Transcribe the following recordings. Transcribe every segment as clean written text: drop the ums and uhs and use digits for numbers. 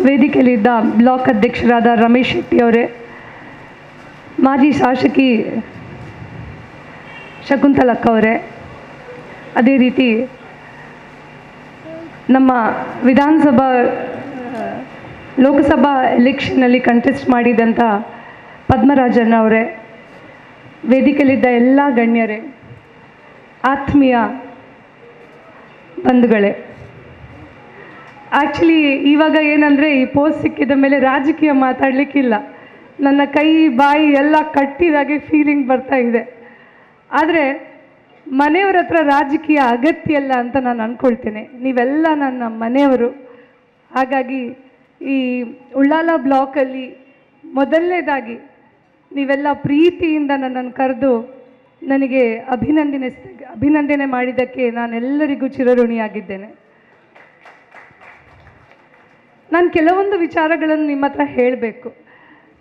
ವೇದಿಕೆಯಲ್ಲಿದ್ದ block ಅಧ್ಯಕ್ಷರಾದ ರಮೇಶ್ ಶೆಟ್ಟಿ ಅವರೇ, ಮಾಜಿ ಶಾಸಕಿ ಶಕುಂತಲಕ್ಕ ಅವರೇ, ಅದೇ ರೀತಿ ನಮ್ಮ ವಿಧಾನಸಭಾ ಲೋಕಸಭಾ ಎಲೆಕ್ಷನ್ನಲ್ಲಿ ಕಂಟೆಸ್ಟ್ ಮಾಡಿದಂಥ ಪದ್ಮರಾಜನ್ ಅವರೇ, ವೇದಿಕೆಯಲ್ಲಿದ್ದ ಎಲ್ಲ ಗಣ್ಯರೇ, ಆತ್ಮೀಯ ಬಂಧುಗಳೇ, ಆ್ಯಕ್ಚುಲಿ ಇವಾಗ ಏನಂದರೆ ಈ ಪೋಸ್ಟ್ ಸಿಕ್ಕಿದ ಮೇಲೆ ರಾಜಕೀಯ ಮಾತಾಡಲಿಕ್ಕಿಲ್ಲ, ನನ್ನ ಕೈ ಬಾಯಿ ಎಲ್ಲ ಕಟ್ಟಿದಾಗೆ ಫೀಲಿಂಗ್ ಬರ್ತಾ ಇದೆ. ಆದರೆ ಮನೆಯವ್ರ ಹತ್ರ ರಾಜಕೀಯ ಅಗತ್ಯ ಇಲ್ಲ ಅಂತ ನಾನು ಅಂದ್ಕೊಳ್ತೇನೆ. ನೀವೆಲ್ಲ ನನ್ನ ಮನೆಯವರು. ಹಾಗಾಗಿ ಈ ಉಳ್ಳಾಲ ಬ್ಲಾಕಲ್ಲಿ ಮೊದಲನೇದಾಗಿ ನೀವೆಲ್ಲ ಪ್ರೀತಿಯಿಂದ ನನ್ನನ್ನು ಕರೆದು ನನಗೆ ಅಭಿನಂದನೆ ಮಾಡಿದ್ದಕ್ಕೆ ನಾನೆಲ್ಲರಿಗೂ ಚಿರಋಣಿಯಾಗಿದ್ದೇನೆ. ನಾನು ಕೆಲವೊಂದು ವಿಚಾರಗಳನ್ನು ನಿಮ್ಮ ಹತ್ರ ಹೇಳಬೇಕು.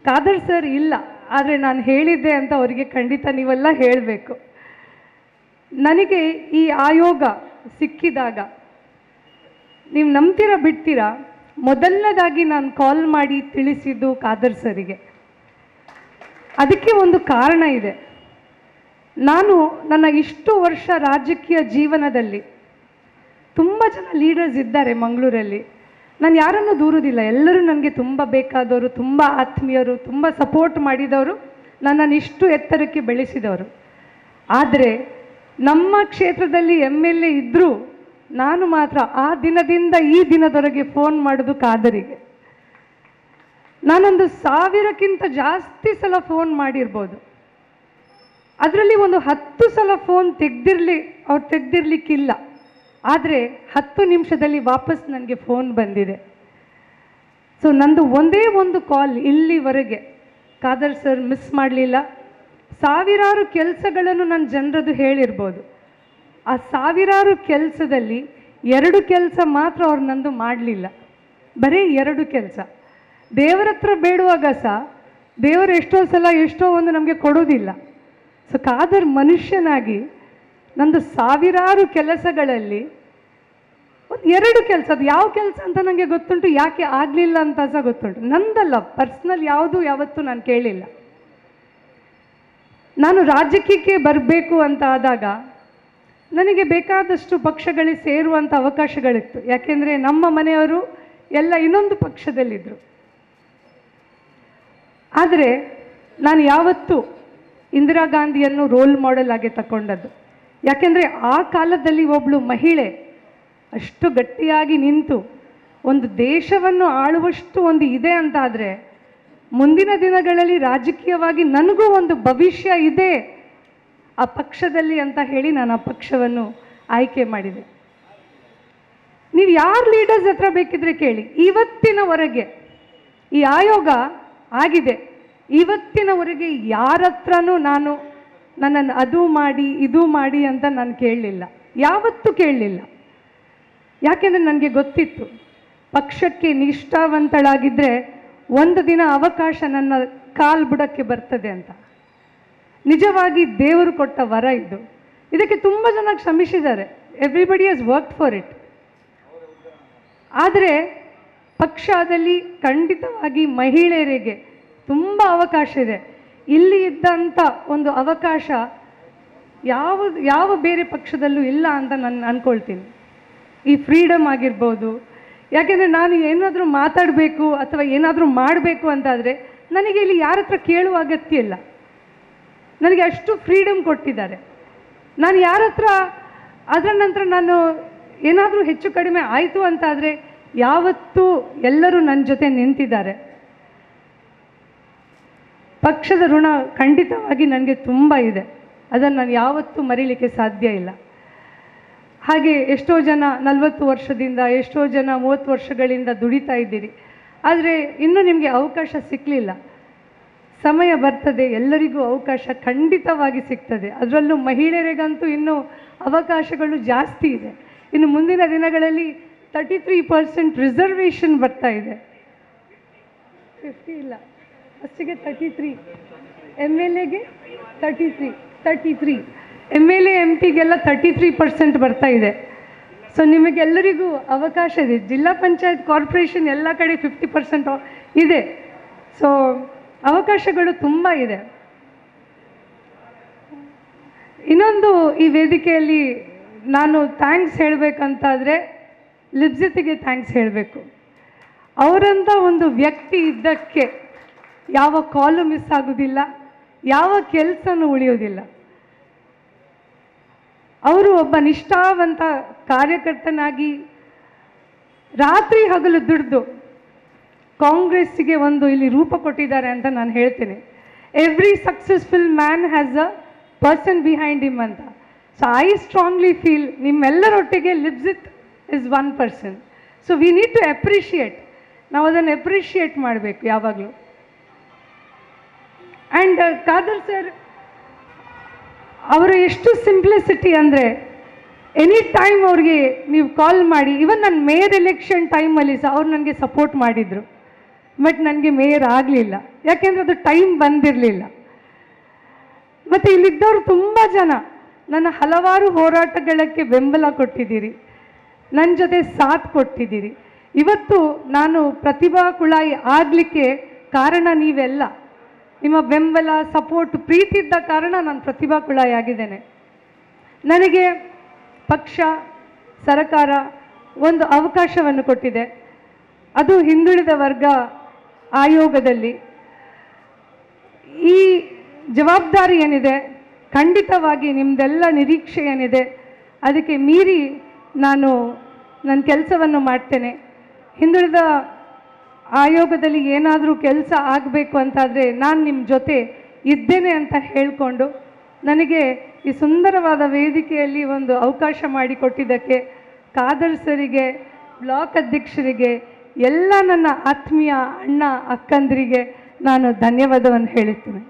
ಖಾದರ್ ಸರ್ ಇಲ್ಲ, ಆದರೆ ನಾನು ಹೇಳಿದ್ದೆ ಅಂತ ಅವರಿಗೆ ಖಂಡಿತ ನೀವೆಲ್ಲ ಹೇಳಬೇಕು. ನನಗೆ ಈ ಆಯೋಗ ಸಿಕ್ಕಿದಾಗ ನೀವು ನಂಬ್ತೀರಾ ಬಿಡ್ತೀರಾ, ಮೊದಲನೇದಾಗಿ ನಾನು ಕಾಲ್ ಮಾಡಿ ತಿಳಿಸಿದ್ದು ಖಾದರ್ ಸರಿಗೆ. ಅದಕ್ಕೆ ಒಂದು ಕಾರಣ ಇದೆ. ನಾನು ನನ್ನ ಇಷ್ಟು ವರ್ಷ ರಾಜಕೀಯ ಜೀವನದಲ್ಲಿ ತುಂಬ ಜನ ಲೀಡರ್ಸ್ ಇದ್ದಾರೆ ಮಂಗಳೂರಲ್ಲಿ. ನಾನು ಯಾರನ್ನೂ ದೂರುವುದಿಲ್ಲ, ಎಲ್ಲರೂ ನನಗೆ ತುಂಬ ಬೇಕಾದವರು, ತುಂಬ ಆತ್ಮೀಯರು, ತುಂಬ ಸಪೋರ್ಟ್ ಮಾಡಿದವರು, ನನ್ನನ್ನು ಇಷ್ಟು ಎತ್ತರಕ್ಕೆ ಬೆಳೆಸಿದವರು. ಆದರೆ ನಮ್ಮ ಕ್ಷೇತ್ರದಲ್ಲಿ MLA ಇದ್ದರೂ ನಾನು ಮಾತ್ರ ಆ ದಿನದಿಂದ ಈ ದಿನದವರೆಗೆ ಫೋನ್ ಮಾಡೋದು ಖಾದರಿಗೆ. ನಾನೊಂದು 1000ಕ್ಕಿಂತ ಜಾಸ್ತಿ ಸಲ ಫೋನ್ ಮಾಡಿರ್ಬೋದು. ಅದರಲ್ಲಿ ಒಂದು 10 ಸಲ ಫೋನ್ ಅವ್ರು ತೆಗ್ದಿರ್ಲಿಕ್ಕಿಲ್ಲ. ಆದರೆ 10 ನಿಮಿಷದಲ್ಲಿ ವಾಪಸ್ ನನಗೆ ಫೋನ್ ಬಂದಿದೆ. ಸೊ ನಂದು ಒಂದೇ ಒಂದು ಕಾಲ್ ಇಲ್ಲಿವರೆಗೆ ಖಾದರ್ ಸರ್ ಮಿಸ್ ಮಾಡಲಿಲ್ಲ. ಸಾವಿರಾರು ಕೆಲಸಗಳನ್ನು ನನ್ನ ಜನರದು ಹೇಳಿರ್ಬೋದು. ಆ ಸಾವಿರಾರು ಕೆಲಸದಲ್ಲಿ 2 ಕೆಲಸ ಮಾತ್ರ ಅವ್ರು ನಂದು ಮಾಡಲಿಲ್ಲ. ಬರೀ 2 ಕೆಲಸ. ದೇವರ ಹತ್ರ ಬೇಡುವಾಗ ಸಹ ದೇವರು ಎಷ್ಟೋ ಒಂದು ನಮಗೆ ಕೊಡೋದಿಲ್ಲ. ಸೊ ಖಾದರ್ ಮನುಷ್ಯನಾಗಿ ನಂದು ಸಾವಿರಾರು ಕೆಲಸಗಳಲ್ಲಿ ಒಂದು 2 ಕೆಲಸ, ಅದು ಯಾವ ಕೆಲಸ ಅಂತ ನನಗೆ ಗೊತ್ತುಂಟು, ಯಾಕೆ ಆಗಲಿಲ್ಲ ಅಂತ ಸಹ ಗೊತ್ತುಂಟು. ನಂದಲ್ಲ, ಪರ್ಸ್ನಲ್ ಯಾವತ್ತೂ ನಾನು ಕೇಳಿಲ್ಲ. ನಾನು ರಾಜಕೀಯಕ್ಕೆ ಬರಬೇಕು ಅಂತ ಆದಾಗ ನನಗೆ ಬೇಕಾದಷ್ಟು ಪಕ್ಷಗಳಿಗೆ ಸೇರುವಂಥ ಅವಕಾಶಗಳಿತ್ತು. ಯಾಕೆಂದರೆ ನಮ್ಮ ಮನೆಯವರು ಎಲ್ಲ ಇನ್ನೊಂದು ಪಕ್ಷದಲ್ಲಿದ್ದರು. ಆದರೆ ನಾನು ಯಾವತ್ತೂ ಇಂದಿರಾ ಗಾಂಧಿಯನ್ನು ರೋಲ್ ಮಾಡೆಲ್ ಆಗಿ ತಗೊಂಡದ್ದು. ಯಾಕೆಂದರೆ ಆ ಕಾಲದಲ್ಲಿ ಒಬ್ಬಳು ಮಹಿಳೆ ಅಷ್ಟು ಗಟ್ಟಿಯಾಗಿ ನಿಂತು ಒಂದು ದೇಶವನ್ನು ಆಳುವಷ್ಟು ಒಂದು ಇದೆ ಅಂತಾದರೆ, ಮುಂದಿನ ದಿನಗಳಲ್ಲಿ ರಾಜಕೀಯವಾಗಿ ನನಗೂ ಒಂದು ಭವಿಷ್ಯ ಇದೆ ಆ ಪಕ್ಷದಲ್ಲಿ ಅಂತ ಹೇಳಿ ನಾನು ಆ ಪಕ್ಷವನ್ನು ಆಯ್ಕೆ ಮಾಡಿದೆ. ನೀವು ಯಾರು ಲೀಡರ್ಸ್ ಹತ್ರ ಬೇಕಿದ್ರೆ ಕೇಳಿ, ಇವತ್ತಿನವರೆಗೆ ಈ ಆಯೋಗ ಆಗಿದೆ, ಇವತ್ತಿನವರೆಗೆ ಯಾರ ಹತ್ರನೂ ನಾನು ನನ್ನನ್ನು ಅದು ಮಾಡಿ ಇದು ಮಾಡಿ ಅಂತ ನಾನು ಕೇಳಲಿಲ್ಲ, ಯಾವತ್ತೂ ಕೇಳಲಿಲ್ಲ. ಯಾಕೆಂದರೆ ನನಗೆ ಗೊತ್ತಿತ್ತು ಪಕ್ಷಕ್ಕೆ ನಿಷ್ಠಾವಂತಳಾಗಿದ್ದರೆ ಒಂದು ದಿನ ಅವಕಾಶ ನನ್ನ ಕಾಲು ಬುಡಕ್ಕೆ ಬರ್ತದೆ ಅಂತ. ನಿಜವಾಗಿ ದೇವರು ಕೊಟ್ಟ ವರ ಇದು. ಇದಕ್ಕೆ ತುಂಬ ಜನ ಶ್ರಮಿಸಿದ್ದಾರೆ. Everybody has worked for it. ಆದರೆ ಪಕ್ಷದಲ್ಲಿ ಖಂಡಿತವಾಗಿ ಮಹಿಳೆಯರಿಗೆ ತುಂಬ ಅವಕಾಶ ಇದೆ. ಇಲ್ಲಿ ಇದ್ದಂಥ ಒಂದು ಅವಕಾಶ ಯಾವ ಬೇರೆ ಪಕ್ಷದಲ್ಲೂ ಇಲ್ಲ ಅಂತ ನಾನು ಅಂದ್ಕೊಳ್ತೀನಿ. ಈ ಫ್ರೀಡಮ್ ಆಗಿರ್ಬೋದು. ಯಾಕೆಂದರೆ ನಾನು ಏನಾದರೂ ಮಾತಾಡಬೇಕು ಅಥವಾ ಏನಾದರೂ ಮಾಡಬೇಕು ಅಂತಾದರೆ ನನಗೆ ಇಲ್ಲಿ ಯಾರ ಹತ್ರ ಕೇಳುವ ಅಗತ್ಯ ಇಲ್ಲ. ನನಗೆ ಅಷ್ಟು ಫ್ರೀಡಮ್ ಕೊಟ್ಟಿದ್ದಾರೆ. ನಾನು ಯಾರ ಹತ್ರ ಅದರ ನಂತರ ನಾನು ಏನಾದರೂ ಹೆಚ್ಚು ಕಡಿಮೆ ಆಯಿತು ಅಂತಾದರೆ ಯಾವತ್ತೂ ಎಲ್ಲರೂ ನನ್ನ ಜೊತೆ ನಿಂತಿದ್ದಾರೆ. ಪಕ್ಷದ ಋಣ ಖಂಡಿತವಾಗಿ ನನಗೆ ತುಂಬ ಇದೆ. ಅದನ್ನು ನಾನು ಯಾವತ್ತೂ ಮರೀಲಿಕ್ಕೆ ಸಾಧ್ಯ ಇಲ್ಲ. ಹಾಗೆ ಎಷ್ಟೋ ಜನ 40 ವರ್ಷದಿಂದ, ಎಷ್ಟೋ ಜನ 30 ವರ್ಷಗಳಿಂದ ದುಡಿತಾ ಇದ್ದೀರಿ. ಆದರೆ ಇನ್ನೂ ನಿಮಗೆ ಅವಕಾಶ ಸಿಕ್ಕಲಿಲ್ಲ. ಸಮಯ ಬರ್ತದೆ, ಎಲ್ಲರಿಗೂ ಅವಕಾಶ ಖಂಡಿತವಾಗಿ ಸಿಗ್ತದೆ. ಅದರಲ್ಲೂ ಮಹಿಳೆಯರಿಗಂತೂ ಇನ್ನೂ ಅವಕಾಶಗಳು ಜಾಸ್ತಿ ಇದೆ. ಇನ್ನು ಮುಂದಿನ ದಿನಗಳಲ್ಲಿ 33% ರಿಸರ್ವೇಷನ್ ಬರ್ತಾ ಇದೆ. 50 ಇಲ್ಲ, ಫಸ್ಟಿಗೆ 33, MLAಗೆ 33, MLA MP ಗೆಲ್ಲ 33% ಬರ್ತಾ ಇದೆ. ಸೊ ನಿಮಗೆಲ್ಲರಿಗೂ ಅವಕಾಶ ಇದೆ. ಜಿಲ್ಲಾ ಪಂಚಾಯತ್ ಕಾರ್ಪೊರೇಷನ್ ಎಲ್ಲ ಕಡೆ 50% ಇದೆ. ಸೊ ಅವಕಾಶಗಳು ತುಂಬ ಇದೆ. ಇನ್ನೊಂದು ಈ ವೇದಿಕೆಯಲ್ಲಿ ನಾನು ಥ್ಯಾಂಕ್ಸ್ ಹೇಳಬೇಕಂತಾದರೆ ಲಿಬ್ಜಿತಿಗೆ ಥ್ಯಾಂಕ್ಸ್ ಹೇಳಬೇಕು. ಅವರಂಥ ಒಂದು ವ್ಯಕ್ತಿ ಇದ್ದಕ್ಕೆ ಯಾವ ಕಾಲು ಮಿಸ್ ಆಗೋದಿಲ್ಲ, ಯಾವ ಕೆಲಸನೂ ಉಳಿಯೋದಿಲ್ಲ. ಅವರು ಒಬ್ಬ ನಿಷ್ಠಾವಂತ ಕಾರ್ಯಕರ್ತನಾಗಿ ರಾತ್ರಿ ಹಗಲು ದುಡಿದು ಕಾಂಗ್ರೆಸ್ಸಿಗೆ ಒಂದು ಇಲ್ಲಿ ರೂಪ ಕೊಟ್ಟಿದ್ದಾರೆ ಅಂತ ನಾನು ಹೇಳ್ತೇನೆ. Every successful man has a person behind him ಅಂತ. ಸೊ ಐ ಸ್ಟ್ರಾಂಗ್ಲಿ ಫೀಲ್ ನಿಮ್ಮೆಲ್ಲರೊಟ್ಟಿಗೆ ಲಿಬ್ಜಿತ್ is one person. So we need to appreciate. ನಾವು ಅದನ್ನು ಅಪ್ರಿಷಿಯೇಟ್ ಮಾಡಬೇಕು ಯಾವಾಗಲೂ. ಆ್ಯಂಡ್ ಖಾದರ್ ಸರ್ ಅವರ ಎಷ್ಟು ಸಿಂಪ್ಲಿಸಿಟಿ ಅಂದರೆ ಎನಿ ಟೈಮ್ ಅವ್ರಿಗೆ ನೀವು ಕಾಲ್ ಮಾಡಿ, ಇವನ್ ನನ್ನ ಮೇಯರ್ ಎಲೆಕ್ಷನ್ ಟೈಮಲ್ಲಿ ಸಹ ಅವ್ರು ನನಗೆ ಸಪೋರ್ಟ್ ಮಾಡಿದರು. ಬಟ್ ನನಗೆ ಮೇಯರ್ ಆಗಲಿಲ್ಲ, ಯಾಕೆಂದರೆ ಅದು ಟೈಮ್ ಬಂದಿರಲಿಲ್ಲ. ಮತ್ತು ಇಲ್ಲಿದ್ದವರು ತುಂಬ ಜನ ನನ್ನ ಹಲವಾರು ಹೋರಾಟಗಳಿಗೆ ಬೆಂಬಲ ಕೊಟ್ಟಿದ್ದೀರಿ, ನನ್ನ ಜೊತೆ ಸಾಥ್ ಕೊಟ್ಟಿದ್ದೀರಿ. ಇವತ್ತು ನಾನು ಪ್ರತಿಭಾ ಕುಳಾಯಿ ಆಗಲಿಕ್ಕೆ ಕಾರಣ ನೀವೆಲ್ಲ. ನಿಮ್ಮ ಬೆಂಬಲ, ಸಪೋರ್ಟ್, ಪ್ರೀತಿ ಇದ್ದ ಕಾರಣ ನಾನು ಪ್ರತಿಭಾ ಕುಳಾಯಿ ಆಗಿದ್ದೇನೆ. ನನಗೆ ಪಕ್ಷ, ಸರ್ಕಾರ ಒಂದು ಅವಕಾಶವನ್ನು ಕೊಟ್ಟಿದೆ, ಅದು ಹಿಂದುಳಿದ ವರ್ಗ ಆಯೋಗದಲ್ಲಿ. ಈ ಜವಾಬ್ದಾರಿ ಏನಿದೆ ಖಂಡಿತವಾಗಿ ನಿಮ್ಮದೆಲ್ಲ ನಿರೀಕ್ಷೆ ಏನಿದೆ ಅದಕ್ಕೆ ಮೀರಿ ನಾನು ನನ್ನ ಕೆಲಸವನ್ನು ಮಾಡ್ತೇನೆ. ಹಿಂದುಳಿದ ಆಯೋಗದಲ್ಲಿ ಏನಾದರೂ ಕೆಲಸ ಆಗಬೇಕು ಅಂತಾದರೆ ನಾನು ನಿಮ್ಮ ಜೊತೆ ಇದ್ದೇನೆ ಅಂತ ಹೇಳಿಕೊಂಡು ನನಗೆ ಈ ಸುಂದರವಾದ ವೇದಿಕೆಯಲ್ಲಿ ಒಂದು ಅವಕಾಶ ಮಾಡಿಕೊಟ್ಟಿದ್ದಕ್ಕೆ ಖಾದರ್ ಸರಿಗೆ, ಬ್ಲಾಕ್ ಅಧ್ಯಕ್ಷರಿಗೆ, ಎಲ್ಲ ನನ್ನ ಆತ್ಮೀಯ ಅಣ್ಣ ಅಕ್ಕಂದರಿಗೆ ನಾನು ಧನ್ಯವಾದವನ್ನು ಹೇಳುತ್ತೇನೆ.